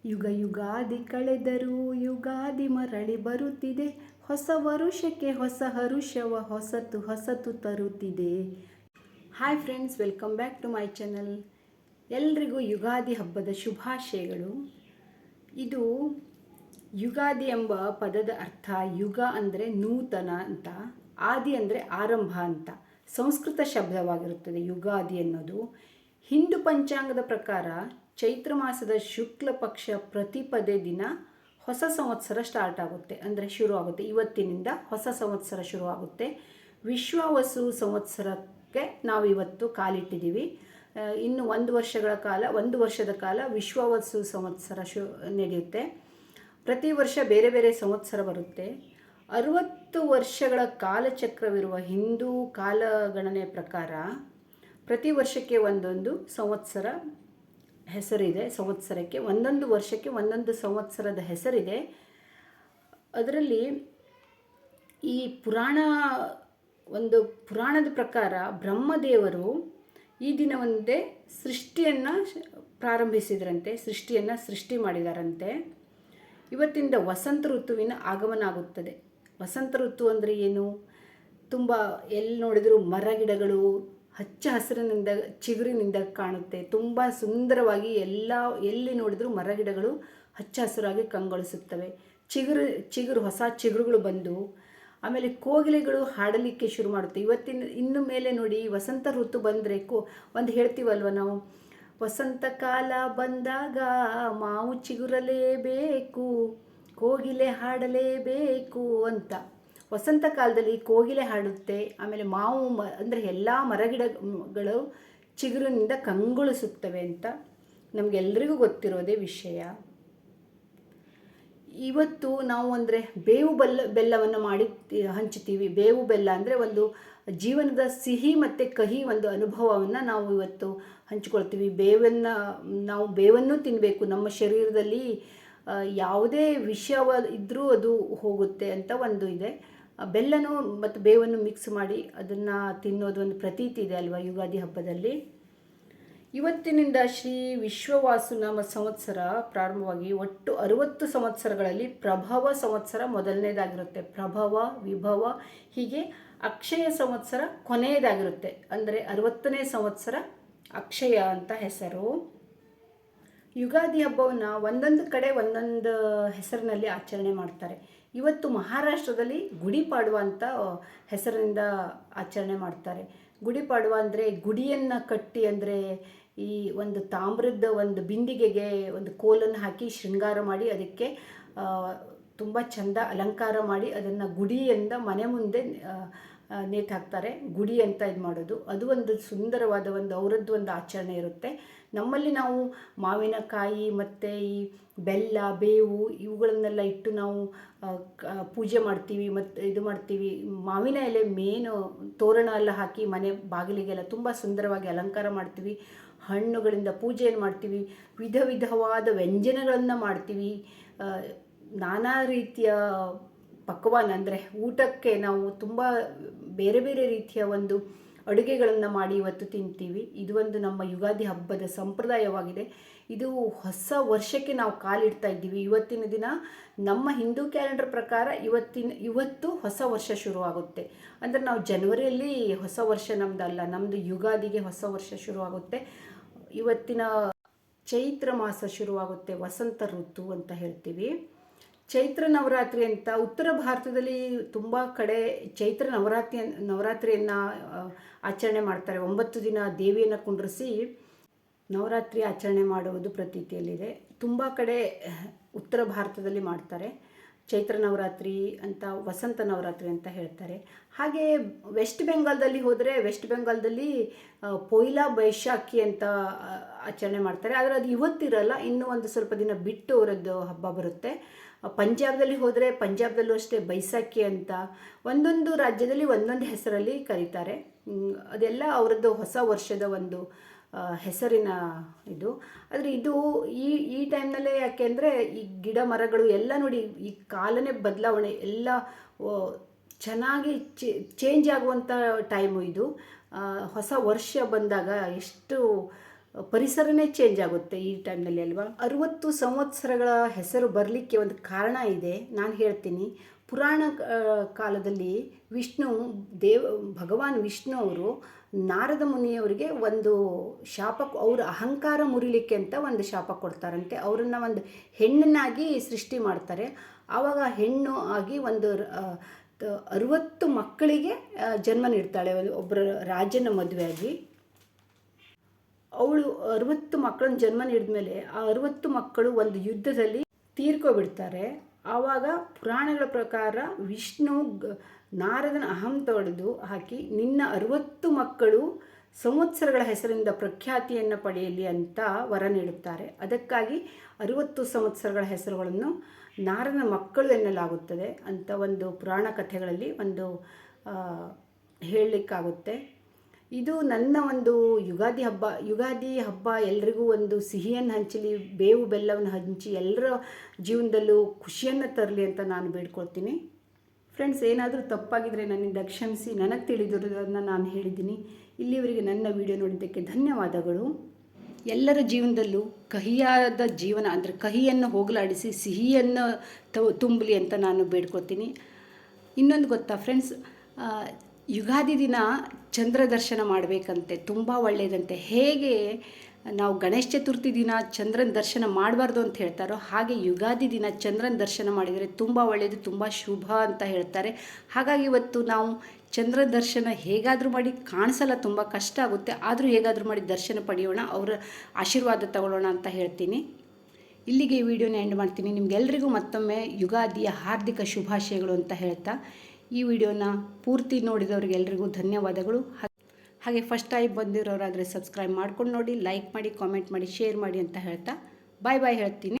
ಯುಗ ಯುಗಾದಿ ಕಳೆದರೂ ಯುಗಾದಿ ಮರಳಿ ಬರುತ್ತಿದೆ. ಹೊಸ ವರುಷಕ್ಕೆ ಹೊಸ ಹರುಷವ ಹೊಸತು ಹೊಸತು ತರುತ್ತಿದೆ. Hi friends, welcome back to my channel. ಎಲ್ರಿಗೂ ಯುಗಾದಿ ಹಬ್ಬದ ಶುಭಾಶಯಗಳು. ಇದು ಯುಗಾದಿ ಎಂಬ ಪದದ ಅರ್ಥ ಯುಗ ಅಂದರೆ ನೂತನ ಅಂತ, ಆದಿ ಅಂದರೆ ಆರಂಭ ಅಂತ ಸಂಸ್ಕೃತ ಶಬ್ದವಾಗಿರುತ್ತದೆ. ಯುಗಾದಿ ಅನ್ನೋದು ಹಿಂದೂ ಪಂಚಾಂಗದ ಪ್ರಕಾರ ಚೈತ್ರ ಮಾಸದ ಶುಕ್ಲ ಪಕ್ಷ ಪ್ರತಿಪದೆ ದಿನ ಹೊಸ ಸಂವತ್ಸರ ಸ್ಟಾರ್ಟ್ ಆಗುತ್ತೆ, ಅಂದರೆ ಶುರು ಆಗುತ್ತೆ. ಇವತ್ತಿನಿಂದ ಹೊಸ ಸಂವತ್ಸರ ಶುರುವಾಗುತ್ತೆ. ವಿಶ್ವಾವಸು ಸಂವತ್ಸರಕ್ಕೆ ನಾವು ಇವತ್ತು ಕಾಲಿಟ್ಟಿದ್ದೀವಿ. ಇನ್ನು ಒಂದು ವರ್ಷದ ಕಾಲ ವಿಶ್ವಾವಸು ಸಂವತ್ಸರ ನಡೆಯುತ್ತೆ. ಪ್ರತಿ ವರ್ಷ ಬೇರೆ ಬೇರೆ ಸಂವತ್ಸರ ಬರುತ್ತೆ. 60 ವರ್ಷಗಳ ಕಾಲಚಕ್ರವಿರುವ ಹಿಂದೂ ಕಾಲಗಣನೆ ಪ್ರಕಾರ ಪ್ರತಿ ವರ್ಷಕ್ಕೆ ಒಂದೊಂದು ಸಂವತ್ಸರ ಹೆಸರಿದೆ. ಸಂವತ್ಸರಕ್ಕೆ ಒಂದೊಂದು ವರ್ಷಕ್ಕೆ ಒಂದೊಂದು ಸಂವತ್ಸರದ ಹೆಸರಿದೆ. ಅದರಲ್ಲಿ ಈ ಪುರಾಣದ ಪ್ರಕಾರ ಬ್ರಹ್ಮದೇವರು ಈ ದಿನವೊಂದೇ ಸೃಷ್ಟಿಯನ್ನು ಪ್ರಾರಂಭಿಸಿದ್ರಂತೆ, ಸೃಷ್ಟಿ ಮಾಡಿದಾರಂತೆ. ಇವತ್ತಿಂದ ವಸಂತ ಋತುವಿನ ಆಗಮನ ಆಗುತ್ತದೆ. ವಸಂತ ಋತು ಅಂದರೆ ಏನು? ತುಂಬ ಎಲ್ಲಿ ನೋಡಿದರೂ ಮರ ಗಿಡಗಳು ಹಚ್ಚ ಹಸಿರಿನಿಂದ ಚಿಗುರಿನಿಂದ ಕಾಣುತ್ತೆ. ತುಂಬ ಸುಂದರವಾಗಿ ಎಲ್ಲಿ ನೋಡಿದರೂ ಮರಗಿಡಗಳು ಹಚ್ಚ ಹಸಿರಾಗಿ ಕಂಗೊಳಿಸುತ್ತವೆ. ಚಿಗುರು ಹೊಸ ಚಿಗುರುಗಳು ಬಂದು ಆಮೇಲೆ ಕೋಗಿಲೆಗಳು ಹಾಡಲಿಕ್ಕೆ ಶುರು ಮಾಡುತ್ತೆ. ಇನ್ನು ಮೇಲೆ ನೋಡಿ, ವಸಂತ ಋತು ಬಂದರೆ ಒಂದು ಹೇಳ್ತೀವಲ್ವ ನಾವು, ವಸಂತ ಕಾಲ ಬಂದಾಗ ಮಾವು ಚಿಗುರಲೇಬೇಕು, ಕೋಗಿಲೆ ಹಾಡಲೇಬೇಕು ಅಂತ. ವಸಂತ ಕಾಲದಲ್ಲಿ ಕೋಗಿಲೆ ಹಾಡುತ್ತೆ. ಆಮೇಲೆ ಮಾವು ಅಂದರೆ ಎಲ್ಲ ಮರಗಿಡಗಳು ಚಿಗುರಿನಿಂದ ಕಂಗೊಳಿಸುತ್ತವೆ ಅಂತ ನಮಗೆಲ್ಲರಿಗೂ ಗೊತ್ತಿರೋದೇ ವಿಷಯ. ಇವತ್ತು ನಾವು ಅಂದರೆ ಬೇವು ಬೆಲ್ಲವನ್ನು ಮಾಡಿ ಹಂಚ್ತೀವಿ. ಬೇವು ಬೆಲ್ಲ ಅಂದರೆ ಒಂದು ಜೀವನದ ಸಿಹಿ ಮತ್ತು ಕಹಿ ಒಂದು ಅನುಭವವನ್ನು ನಾವು ಇವತ್ತು ಹಂಚಿಕೊಳ್ತೀವಿ. ನಾವು ಬೇವನ್ನು ತಿನ್ನಬೇಕು. ನಮ್ಮ ಶರೀರದಲ್ಲಿ ಯಾವುದೇ ವಿಷವ ಇದ್ದರೂ ಅದು ಹೋಗುತ್ತೆ ಅಂತ ಒಂದು ಇದೆ. ಬೆಲ್ಲನೂ ಮತ್ತು ಬೇವನ್ನು ಮಿಕ್ಸ್ ಮಾಡಿ ಅದನ್ನು ತಿನ್ನೋದು ಒಂದು ಪ್ರತೀತಿ ಇದೆ ಅಲ್ವಾ ಯುಗಾದಿ ಹಬ್ಬದಲ್ಲಿ. ಇವತ್ತಿನಿಂದ ಶ್ರೀ ವಿಶ್ವವಾಸುನಾಮ ಸಂವತ್ಸರ ಪ್ರಾರಂಭವಾಗಿ ಒಟ್ಟು 60 ಸಂವತ್ಸರಗಳಲ್ಲಿ ಪ್ರಭವ ಸಂವತ್ಸರ ಮೊದಲನೇದಾಗಿರುತ್ತೆ. ಪ್ರಭವ, ವಿಭವ, ಹೀಗೆ ಅಕ್ಷಯ ಸಂವತ್ಸರ ಕೊನೆಯದಾಗಿರುತ್ತೆ. ಅಂದರೆ 60ನೇ ಸಂವತ್ಸರ ಅಕ್ಷಯ ಅಂತ ಹೆಸರು. ಯುಗಾದಿ ಹಬ್ಬವನ್ನು ಒಂದೊಂದು ಕಡೆ ಒಂದೊಂದು ಹೆಸರಿನಲ್ಲಿ ಆಚರಣೆ ಮಾಡ್ತಾರೆ. ಇವತ್ತು ಮಹಾರಾಷ್ಟ್ರದಲ್ಲಿ ಗುಡಿಪಾಡ್ವ ಅಂತ ಹೆಸರಿನಿಂದ ಆಚರಣೆ ಮಾಡ್ತಾರೆ. ಗುಡಿಪಾಡ್ವ ಅಂದರೆ ಗುಡಿಯನ್ನು ಕಟ್ಟಿ, ಅಂದರೆ ಈ ಒಂದು ತಾಮ್ರದ ಒಂದು ಬಿಂದಿಗೆಗೆ ಒಂದು ಕೋಲನ್ನು ಹಾಕಿ ಶೃಂಗಾರ ಮಾಡಿ ಅದಕ್ಕೆ ತುಂಬ ಚೆಂದ ಅಲಂಕಾರ ಮಾಡಿ ಅದನ್ನು ಗುಡಿಯಿಂದ ಮನೆ ಮುಂದೆ ನೇತು ಹಾಕ್ತಾರೆ. ಗುಡಿ ಅಂತ ಇದು ಮಾಡೋದು, ಅದು ಒಂದು ಸುಂದರವಾದ ಅವರದ್ದು ಒಂದು ಆಚರಣೆ ಇರುತ್ತೆ. ನಮ್ಮಲ್ಲಿ ನಾವು ಮಾವಿನಕಾಯಿ ಮತ್ತು ಈ ಬೆಲ್ಲ, ಬೇವು ಇವುಗಳನ್ನೆಲ್ಲ ಇಟ್ಟು ನಾವು ಪೂಜೆ ಮಾಡ್ತೀವಿ ಮತ್ತು ಇದು ಮಾಡ್ತೀವಿ. ಮಾವಿನ ಎಲೆ ಮೇನು ತೋರಣ ಎಲ್ಲ ಹಾಕಿ ಮನೆ ಬಾಗಿಲಿಗೆಲ್ಲ ತುಂಬ ಸುಂದರವಾಗಿ ಅಲಂಕಾರ ಮಾಡ್ತೀವಿ. ಹಣ್ಣುಗಳಿಂದ ಪೂಜೆಯನ್ನು ಮಾಡ್ತೀವಿ. ವಿಧವಾದ ವ್ಯಂಜನಗಳನ್ನು ಮಾಡ್ತೀವಿ. ನಾನಾ ರೀತಿಯ ಪಕ್ವಾನ ಅಂದರೆ ಊಟಕ್ಕೆ ನಾವು ತುಂಬ ಬೇರೆ ಬೇರೆ ರೀತಿಯ ಒಂದು ಅಡುಗೆಗಳನ್ನು ಮಾಡಿ ಇವತ್ತು ತಿಂತೀವಿ. ಇದು ಒಂದು ನಮ್ಮ ಯುಗಾದಿ ಹಬ್ಬದ ಸಂಪ್ರದಾಯವಾಗಿದೆ. ಇದು ಹೊಸ ವರ್ಷಕ್ಕೆ ನಾವು ಕಾಲಿಡ್ತಾ ಇದ್ದೀವಿ. ಇವತ್ತಿನ ದಿನ ನಮ್ಮ ಹಿಂದೂ ಕ್ಯಾಲೆಂಡರ್ ಪ್ರಕಾರ ಇವತ್ತು ಹೊಸ ವರ್ಷ ಶುರುವಾಗುತ್ತೆ. ಅಂದರೆ ನಾವು ಜನವರಿಯಲ್ಲಿ ಹೊಸ ವರ್ಷ ನಮ್ಮದಲ್ಲ, ನಮ್ಮದು ಯುಗಾದಿಗೆ ಹೊಸ ವರ್ಷ ಶುರುವಾಗುತ್ತೆ. ಇವತ್ತಿನ ಚೈತ್ರ ಮಾಸ ಶುರುವಾಗುತ್ತೆ, ವಸಂತ ಋತು ಅಂತ ಹೇಳ್ತೀವಿ. ಚೈತ್ರ ನವರಾತ್ರಿ ಅಂತ ಉತ್ತರ ಭಾರತದಲ್ಲಿ ತುಂಬ ಕಡೆ ಚೈತ್ರ ನವರಾತ್ರಿಯನ್ನು ಆಚರಣೆ ಮಾಡ್ತಾರೆ. 9 ದಿನ ದೇವಿಯನ್ನು ಕುಂಡ್ರಿಸಿ ನವರಾತ್ರಿ ಆಚರಣೆ ಮಾಡುವುದು ಪ್ರತೀತಿಯಲ್ಲಿದೆ. ತುಂಬ ಕಡೆ ಉತ್ತರ ಭಾರತದಲ್ಲಿ ಮಾಡ್ತಾರೆ. ಚೈತ್ರ ನವರಾತ್ರಿ ಅಂತ, ವಸಂತ ನವರಾತ್ರಿ ಅಂತ ಹೇಳ್ತಾರೆ. ಹಾಗೆ ವೆಸ್ಟ್ ಬೆಂಗಾಲ್ದಲ್ಲಿ ಹೋದರೆ, ವೆಸ್ಟ್ ಬೆಂಗಾಲ್ದಲ್ಲಿ ಪೊಯ್ಲಾ ಬೈಶಾಖಿ ಅಂತ ಆಚರಣೆ ಮಾಡ್ತಾರೆ. ಆದರೆ ಅದು ಇವತ್ತಿರಲ್ಲ, ಇನ್ನೂ ಒಂದು ಸ್ವಲ್ಪ ದಿನ ಬಿಟ್ಟು ಅವರದ್ದು ಹಬ್ಬ ಬರುತ್ತೆ. ಪಂಜಾಬ್ದಲ್ಲಿ ಹೋದರೆ ಪಂಜಾಬ್ದಲ್ಲೂ ಅಷ್ಟೇ ಬೈಸಾಖಿ ಅಂತ, ಒಂದೊಂದು ರಾಜ್ಯದಲ್ಲಿ ಒಂದೊಂದು ಹೆಸರಲ್ಲಿ ಕರೀತಾರೆ. ಅದೆಲ್ಲ ಅವರದ್ದು ಹೊಸ ವರ್ಷದ ಒಂದು ಹೆಸರಿನ ಇದು. ಆದರೆ ಇದು ಈ ಟೈಮ್ನಲ್ಲೇ, ಯಾಕೆಂದರೆ ಈ ಗಿಡ ಮರಗಳು ಎಲ್ಲ ನೋಡಿ, ಈ ಕಾಲನೇ ಬದಲಾವಣೆ ಎಲ್ಲ ಚೆನ್ನಾಗಿ ಚೇಂಜ್ ಆಗುವಂಥ ಟೈಮು ಇದು. ಹೊಸ ವರ್ಷ ಬಂದಾಗ ಎಷ್ಟು ಪರಿಸರನೇ ಚೇಂಜ್ ಆಗುತ್ತೆ ಈ ಟೈಮ್ನಲ್ಲಿ ಅಲ್ವಾ. 60 ಸಂವತ್ಸರಗಳ ಹೆಸರು ಬರಲಿಕ್ಕೆ ಒಂದು ಕಾರಣ ಇದೆ, ನಾನು ಹೇಳ್ತೀನಿ. ಪುರಾಣ ಕಾಲದಲ್ಲಿ ಭಗವಾನ್ ವಿಷ್ಣು ಅವರು ನಾರದ ಮುನಿಯವರಿಗೆ ಒಂದು ಶಾಪ, ಅವರ ಅಹಂಕಾರ ಮುರಿಲಿಕ್ಕೆ ಅಂತ ಒಂದು ಶಾಪ ಕೊಡ್ತಾರಂತೆ. ಅವರನ್ನು ಒಂದು ಹೆಣ್ಣನ್ನಾಗಿ ಸೃಷ್ಟಿ ಮಾಡ್ತಾರೆ. ಆವಾಗ ಹೆಣ್ಣು ಆಗಿ ಒಂದು 60 ಮಕ್ಕಳಿಗೆ ಜನ್ಮ ನೀಡ್ತಾಳೆ. ಒಬ್ಬರ ರಾಜನ ಮದುವೆಯಾಗಿ ಅವಳು 60 ಮಕ್ಕಳನ್ನ ಜನ್ಮ ನೀಡಿದ ಮೇಲೆ ಆ 60 ಮಕ್ಕಳು ಒಂದು ಯುದ್ಧದಲ್ಲಿ ತೀರ್ಕೊಬಿಡ್ತಾರೆ. ಆವಾಗ ಪುರಾಣಗಳ ಪ್ರಕಾರ ವಿಷ್ಣು ನಾರದನ ಅಹಂ ತೊಡೆದು ಹಾಕಿ, ನಿನ್ನ 60 ಮಕ್ಕಳು ಸಂವತ್ಸರಗಳ ಹೆಸರಿಂದ ಪ್ರಖ್ಯಾತಿಯನ್ನು ಪಡೆಯಲಿ ಅಂತ ವರ ನೀಡುತ್ತಾರೆ. ಅದಕ್ಕಾಗಿ 60 ಸಂವತ್ಸರಗಳ ಹೆಸರುಗಳನ್ನು ನಾರದನ ಮಕ್ಕಳು ಎನ್ನಲಾಗುತ್ತದೆ ಅಂತ ಒಂದು ಪುರಾಣ ಕಥೆಗಳಲ್ಲಿ ಒಂದು ಹೇಳಲಿಕ್ಕಾಗುತ್ತೆ. ಇದು ನನ್ನ ಒಂದು ಯುಗಾದಿ ಹಬ್ಬ ಎಲ್ರಿಗೂ ಒಂದು ಸಿಹಿಯನ್ನು ಹಂಚಲಿ, ಬೇವು ಬೆಲ್ಲವನ್ನು ಹಂಚಿ ಎಲ್ಲರ ಜೀವನದಲ್ಲೂ ಖುಷಿಯನ್ನು ತರಲಿ ಅಂತ ನಾನು ಬೇಡ್ಕೊಳ್ತೀನಿ. ಫ್ರೆಂಡ್ಸ್, ಏನಾದರೂ ತಪ್ಪಾಗಿದ್ದರೆ ನನ್ನಿಂದ ಕ್ಷಮಿಸಿ. ನನಗೆ ತಿಳಿದಿರೋದನ್ನು ನಾನು ಹೇಳಿದ್ದೀನಿ. ಇಲ್ಲಿವರೆಗೆ ನನ್ನ ವಿಡಿಯೋ ನೋಡಿದ್ದಕ್ಕೆ ಧನ್ಯವಾದಗಳು. ಎಲ್ಲರ ಜೀವನದಲ್ಲೂ ಕಹಿಯಾದ ಜೀವನ ಅಂದರೆ ಕಹಿಯನ್ನು ಹೋಗಲಾಡಿಸಿ ಸಿಹಿಯನ್ನು ತುಂಬಲಿ ಅಂತ ನಾನು ಬೇಡ್ಕೊಳ್ತೀನಿ. ಇನ್ನೊಂದು ಗೊತ್ತಾ ಫ್ರೆಂಡ್ಸ್, ಯುಗಾದಿ ದಿನ ಚಂದ್ರ ದರ್ಶನ ಮಾಡಬೇಕಂತೆ, ತುಂಬ ಒಳ್ಳೆಯದಂತೆ. ಹೇಗೆ ನಾವು ಗಣೇಶ ಚತುರ್ಥಿ ದಿನ ಚಂದ್ರನ ದರ್ಶನ ಮಾಡಬಾರ್ದು ಅಂತ ಹೇಳ್ತಾರೋ, ಹಾಗೆ ಯುಗಾದಿ ದಿನ ಚಂದ್ರನ ದರ್ಶನ ಮಾಡಿದರೆ ತುಂಬ ಒಳ್ಳೆಯದು, ತುಂಬ ಶುಭ ಅಂತ ಹೇಳ್ತಾರೆ. ಹಾಗಾಗಿ ಇವತ್ತು ನಾವು ಚಂದ್ರ ದರ್ಶನ ಹೇಗಾದರೂ ಮಾಡಿ, ಕಾಣಿಸಲ್ಲ, ತುಂಬ ಕಷ್ಟ ಆಗುತ್ತೆ, ಆದರೂ ಹೇಗಾದರೂ ಮಾಡಿ ದರ್ಶನ ಪಡೆಯೋಣ, ಅವರ ಆಶೀರ್ವಾದ ತಗೊಳ್ಳೋಣ ಅಂತ ಹೇಳ್ತೀನಿ. ಇಲ್ಲಿಗೆ ಈ ವಿಡಿಯೋನ ಎಂಡ್ ಮಾಡ್ತೀನಿ. ನಿಮಗೆಲ್ಲರಿಗೂ ಮತ್ತೊಮ್ಮೆ ಯುಗಾದಿಯ ಹಾರ್ದಿಕ ಶುಭಾಶಯಗಳು ಅಂತ ಹೇಳ್ತಾ ಈ ವಿಡಿಯೋನ ಪೂರ್ತಿ ನೋಡಿದವರಿಗೆಲ್ಲರಿಗೂ ಧನ್ಯವಾದಗಳು. ಹಾಗೆ ಫಸ್ಟ್ ಟೈಮ್ ಬಂದಿರೋರಾದರೆ ಸಬ್ಸ್ಕ್ರೈಬ್ ಮಾಡ್ಕೊಂಡು ನೋಡಿ, ಲೈಕ್ ಮಾಡಿ, ಕಾಮೆಂಟ್ ಮಾಡಿ, ಶೇರ್ ಮಾಡಿ ಅಂತ ಹೇಳ್ತಾ ಬಾಯ್ ಹೇಳ್ತೀನಿ.